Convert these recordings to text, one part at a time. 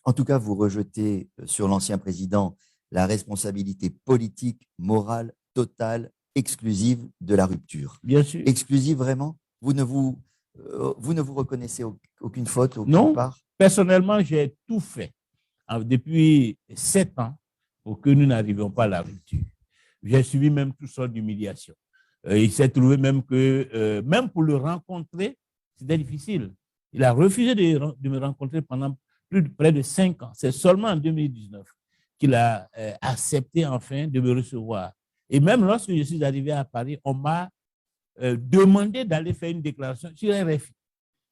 En tout cas, vous rejetez sur l'ancien président la responsabilité politique, morale, totale, exclusive de la rupture. Bien sûr. Exclusive vraiment? Vous ne vous reconnaissez aucune faute, aucune Non, part? personnellement, j'ai tout fait depuis 7 ans pour que nous n'arrivions pas à la rupture. J'ai subi même toutes sortes d'humiliations. Il s'est trouvé même que, même pour le rencontrer, c'était difficile. Il a refusé de me rencontrer pendant près de 5 ans. C'est seulement en 2019 qu'il a accepté enfin de me recevoir. Et même lorsque je suis arrivé à Paris, on m'a demandé d'aller faire une déclaration sur RFI,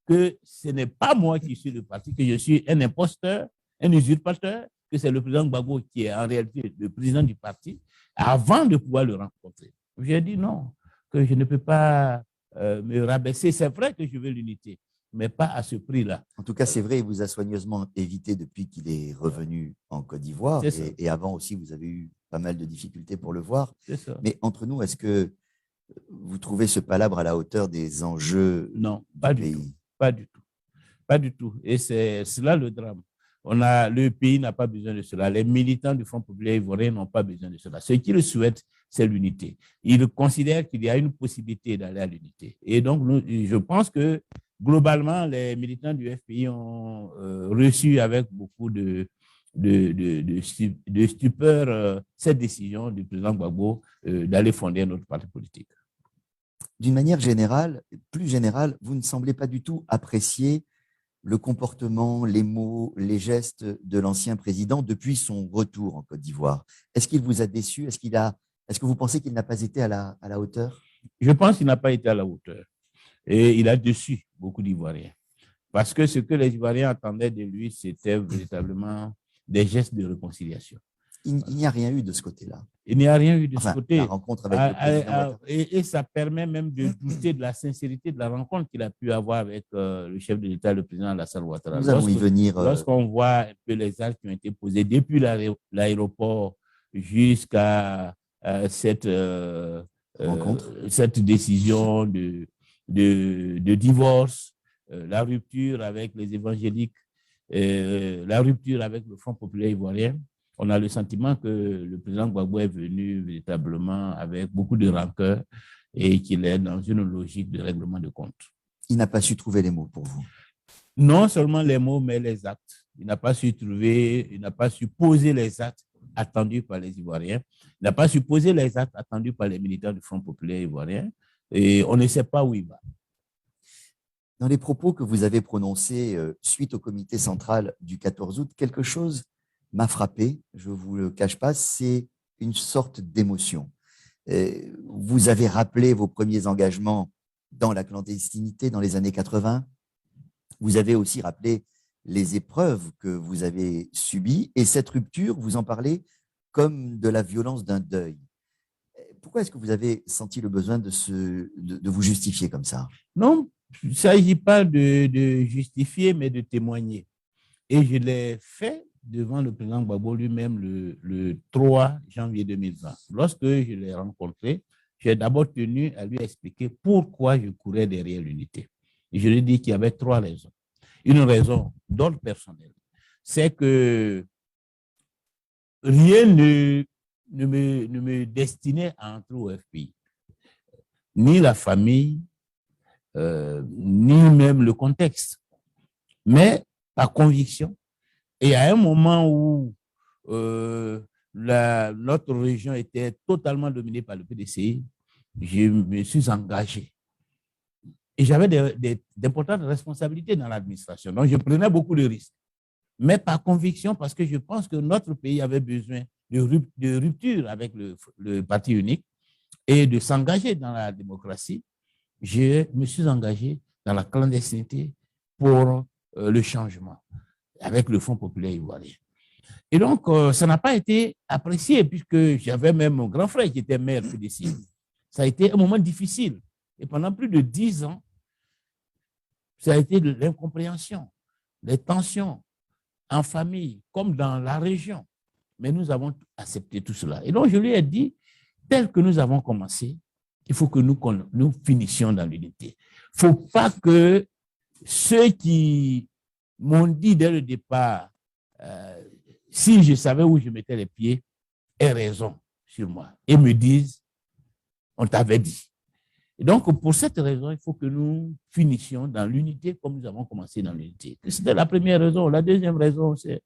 que ce n'est pas moi qui suis le parti, que je suis un imposteur, un usurpateur, que c'est le président Gbagbo qui est en réalité le président du parti, avant de pouvoir le rencontrer. J'ai dit non, que je ne peux pas me rabaisser. C'est vrai que je veux l'unité, mais pas à ce prix-là. En tout cas, c'est vrai, il vous a soigneusement évité depuis qu'il est revenu en Côte d'Ivoire. Et avant aussi, vous avez eu pas mal de difficultés pour le voir. Mais entre nous, est-ce que vous trouvez ce palabre à la hauteur des enjeux du pays? Pas du tout. Pas du tout. Et c'est là le drame. Le pays n'a pas besoin de cela. Les militants du Front populaire ivoirien n'ont pas besoin de cela. Ce qu'ils souhaitent, c'est l'unité. Ils considèrent qu'il y a une possibilité d'aller à l'unité. Et donc, je pense que globalement, les militants du FPI ont reçu avec beaucoup de stupeur cette décision du président Gbagbo d'aller fonder notre parti politique. D'une manière générale, plus générale, vous ne semblez pas du tout apprécier le comportement, les mots, les gestes de l'ancien président depuis son retour en Côte d'Ivoire. Est-ce qu'il vous a déçu? Est-ce que vous pensez qu'il n'a pas été à la hauteur? Je pense qu'il n'a pas été à la hauteur. Et il a déçu beaucoup d'Ivoiriens. Parce que ce que les Ivoiriens attendaient de lui, c'était véritablement des gestes de réconciliation. Il n'y a rien eu de ce côté-là. Il n'y a rien eu de ce côté. La rencontre avec le président. Et ça permet même de douter de la sincérité de la rencontre qu'il a pu avoir avec le chef de l'État, le président Alassane Ouattara. Nous allons y venir. Lorsqu'on voit un peu les actes qui ont été posés depuis l'aéroport jusqu'à cette décision de divorce, la rupture avec les évangéliques, la rupture avec le Front populaire ivoirien, on a le sentiment que le président Gbagbo est venu véritablement avec beaucoup de rancœur et qu'il est dans une logique de règlement de compte. Il n'a pas su trouver les mots pour vous? Non seulement les mots, mais les actes. Il n'a pas su poser les actes attendus par les Ivoiriens. Il n'a pas su poser les actes attendus par les militants du Front populaire ivoirien. Et on ne sait pas où il va. Dans les propos que vous avez prononcés suite au comité central du 14 août, quelque chose m'a frappé, je ne vous le cache pas, c'est une sorte d'émotion. Vous avez rappelé vos premiers engagements dans la clandestinité dans les années 80. Vous avez aussi rappelé les épreuves que vous avez subies et cette rupture, vous en parlez comme de la violence d'un deuil. Pourquoi est-ce que vous avez senti le besoin de vous justifier comme ça? Non, il ne s'agit pas de justifier, mais de témoigner. Et je l'ai fait devant le président Gbagbo lui-même le 3 janvier 2020. Lorsque je l'ai rencontré, j'ai d'abord tenu à lui expliquer pourquoi je courais derrière l'unité. Et je lui ai dit qu'il y avait 3 raisons. Une raison d'ordre personnel, c'est que rien ne me destinait à entrer au FPI. Ni la famille, ni même le contexte. Mais par conviction. Et à un moment où notre région était totalement dominée par le PDCI, je me suis engagé. Et j'avais d'importantes responsabilités dans l'administration. Donc, je prenais beaucoup de risques. Mais par conviction, parce que je pense que notre pays avait besoin de rupture avec le parti unique et de s'engager dans la démocratie, je me suis engagé dans la clandestinité pour le changement avec le Front populaire ivoirien. Et donc, ça n'a pas été apprécié puisque j'avais même mon grand frère qui était maire PDC. Ça a été un moment difficile. Et pendant plus de 10 ans, ça a été de l'incompréhension, des tensions en famille, comme dans la région. Mais nous avons accepté tout cela. Et donc, je lui ai dit, tel que nous avons commencé, il faut que nous finissions dans l'unité. Il ne faut pas que ceux qui m'ont dit dès le départ si je savais où je mettais les pieds, aient raison sur moi et me disent, on t'avait dit. Et donc, pour cette raison, il faut que nous finissions dans l'unité comme nous avons commencé dans l'unité. C'était la première raison. La deuxième raison, c'est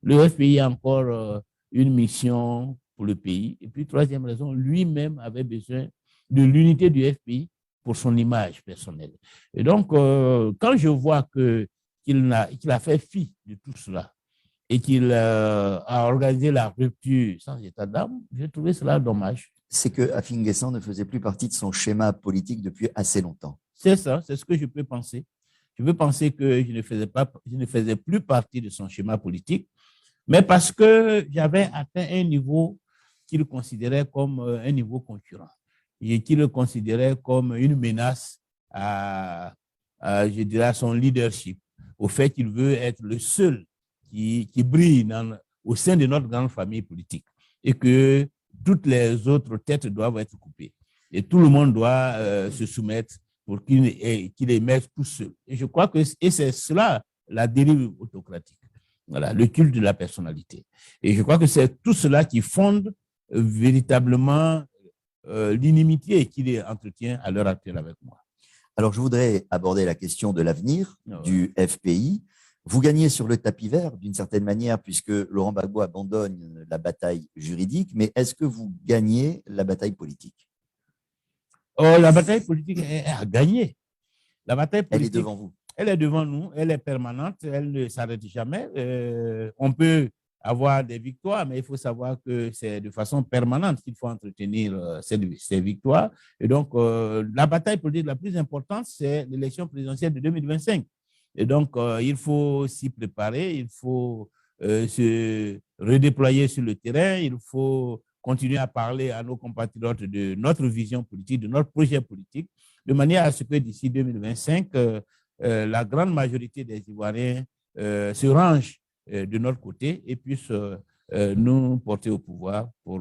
le FPI a encore une mission pour le pays. Et puis, troisième raison, lui-même avait besoin de l'unité du FPI pour son image personnelle. Et donc, quand je vois qu'il a fait fi de tout cela et qu'il a organisé la rupture sans état d'âme, j'ai trouvé cela dommage. C'est que Afin Guessan ne faisait plus partie de son schéma politique depuis assez longtemps. C'est ça, c'est ce que je peux penser. Je peux penser que je ne faisais plus partie de son schéma politique, mais parce que j'avais atteint un niveau qu'il considérait comme un niveau concurrent et qu'il le considérait comme une menace je dirais, à son leadership, au fait qu'il veut être le seul qui brille au sein de notre grande famille politique et que toutes les autres têtes doivent être coupées et tout le monde doit se soumettre pour qu'il émerge tout seul. Et je crois que c'est cela la dérive autocratique. Voilà, le culte de la personnalité. Et je crois que c'est tout cela qui fonde véritablement l'inimitié qu'il entretient à l'heure actuelle avec moi. Alors, je voudrais aborder la question de l'avenir du FPI. Vous gagnez sur le tapis vert, d'une certaine manière, puisque Laurent Gbagbo abandonne la bataille juridique, mais est-ce que vous gagnez la bataille politique? La bataille politique a gagné. La bataille politique, elle est devant vous. Elle est devant nous, elle est permanente, elle ne s'arrête jamais. On peut avoir des victoires, mais il faut savoir que c'est de façon permanente qu'il faut entretenir ces victoires. Et donc, la bataille politique la plus importante, c'est l'élection présidentielle de 2025. Et donc, il faut s'y préparer, il faut se redéployer sur le terrain, il faut continuer à parler à nos compatriotes de notre vision politique, de notre projet politique, de manière à ce que d'ici 2025, la grande majorité des Ivoiriens se rangent de notre côté et puissent nous porter au pouvoir pour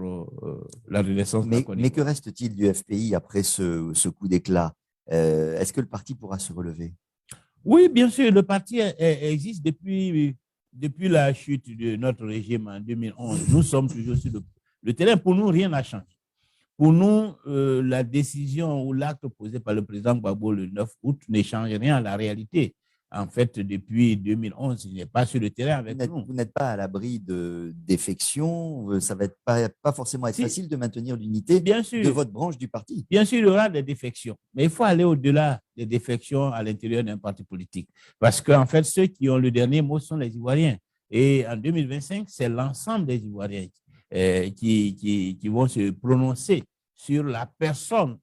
la renaissance. Mais que reste-t-il du FPI après ce coup d'éclat? Est-ce que le parti pourra se relever? Oui, bien sûr, le parti existe depuis la chute de notre régime en 2011. Nous sommes toujours sur le terrain. Pour nous, rien n'a changé. Pour nous, la décision ou l'acte posé par le président Gbagbo le 9 août ne change rien à la réalité. En fait, depuis 2011, il n'est pas sur le terrain avec nous. Vous n'êtes pas à l'abri de défections. Ça va pas forcément être facile de maintenir l'unité de votre branche du parti. Bien sûr, il y aura des défections. Mais il faut aller au-delà des défections à l'intérieur d'un parti politique. Parce qu'en fait, ceux qui ont le dernier mot sont les Ivoiriens. Et en 2025, c'est l'ensemble des Ivoiriens qui vont se prononcer sur la personne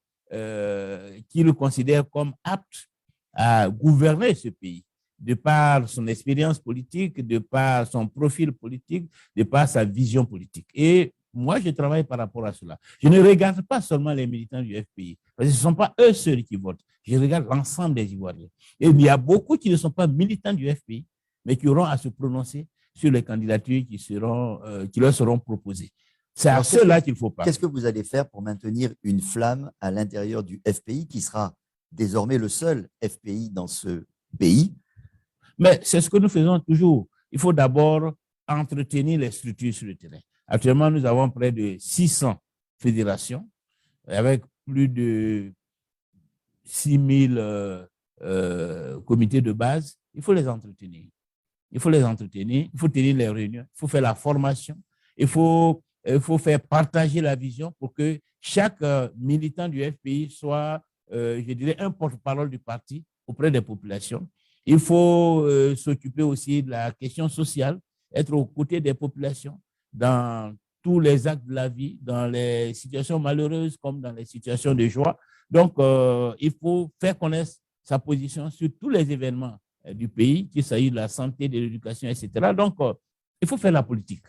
qu'ils considèrent comme apte à gouverner ce pays, de par son expérience politique, de par son profil politique, de par sa vision politique. Et moi, je travaille par rapport à cela. Je ne regarde pas seulement les militants du FPI, parce que ce ne sont pas eux seuls qui votent. Je regarde l'ensemble des Ivoiriens. Et il y a beaucoup qui ne sont pas militants du FPI, mais qui auront à se prononcer sur les candidatures qui leur seront proposées. C'est à ceux-là qu'il faut parler. Qu'est-ce que vous allez faire pour maintenir une flamme à l'intérieur du FPI, qui sera désormais le seul FPI dans ce pays? Mais c'est ce que nous faisons toujours. Il faut d'abord entretenir les structures sur le terrain. Actuellement, nous avons près de 600 fédérations avec plus de 6000 comités de base. Il faut les entretenir. Il faut les entretenir, il faut tenir les réunions, il faut faire la formation, il faut faire partager la vision pour que chaque militant du FPI soit, je dirais, un porte-parole du parti auprès des populations. Il faut s'occuper aussi de la question sociale, être aux côtés des populations dans tous les actes de la vie, dans les situations malheureuses comme dans les situations de joie. Donc, il faut faire connaître sa position sur tous les événements du pays, qu'il s'agisse de la santé, de l'éducation, etc. Donc, il faut faire la politique.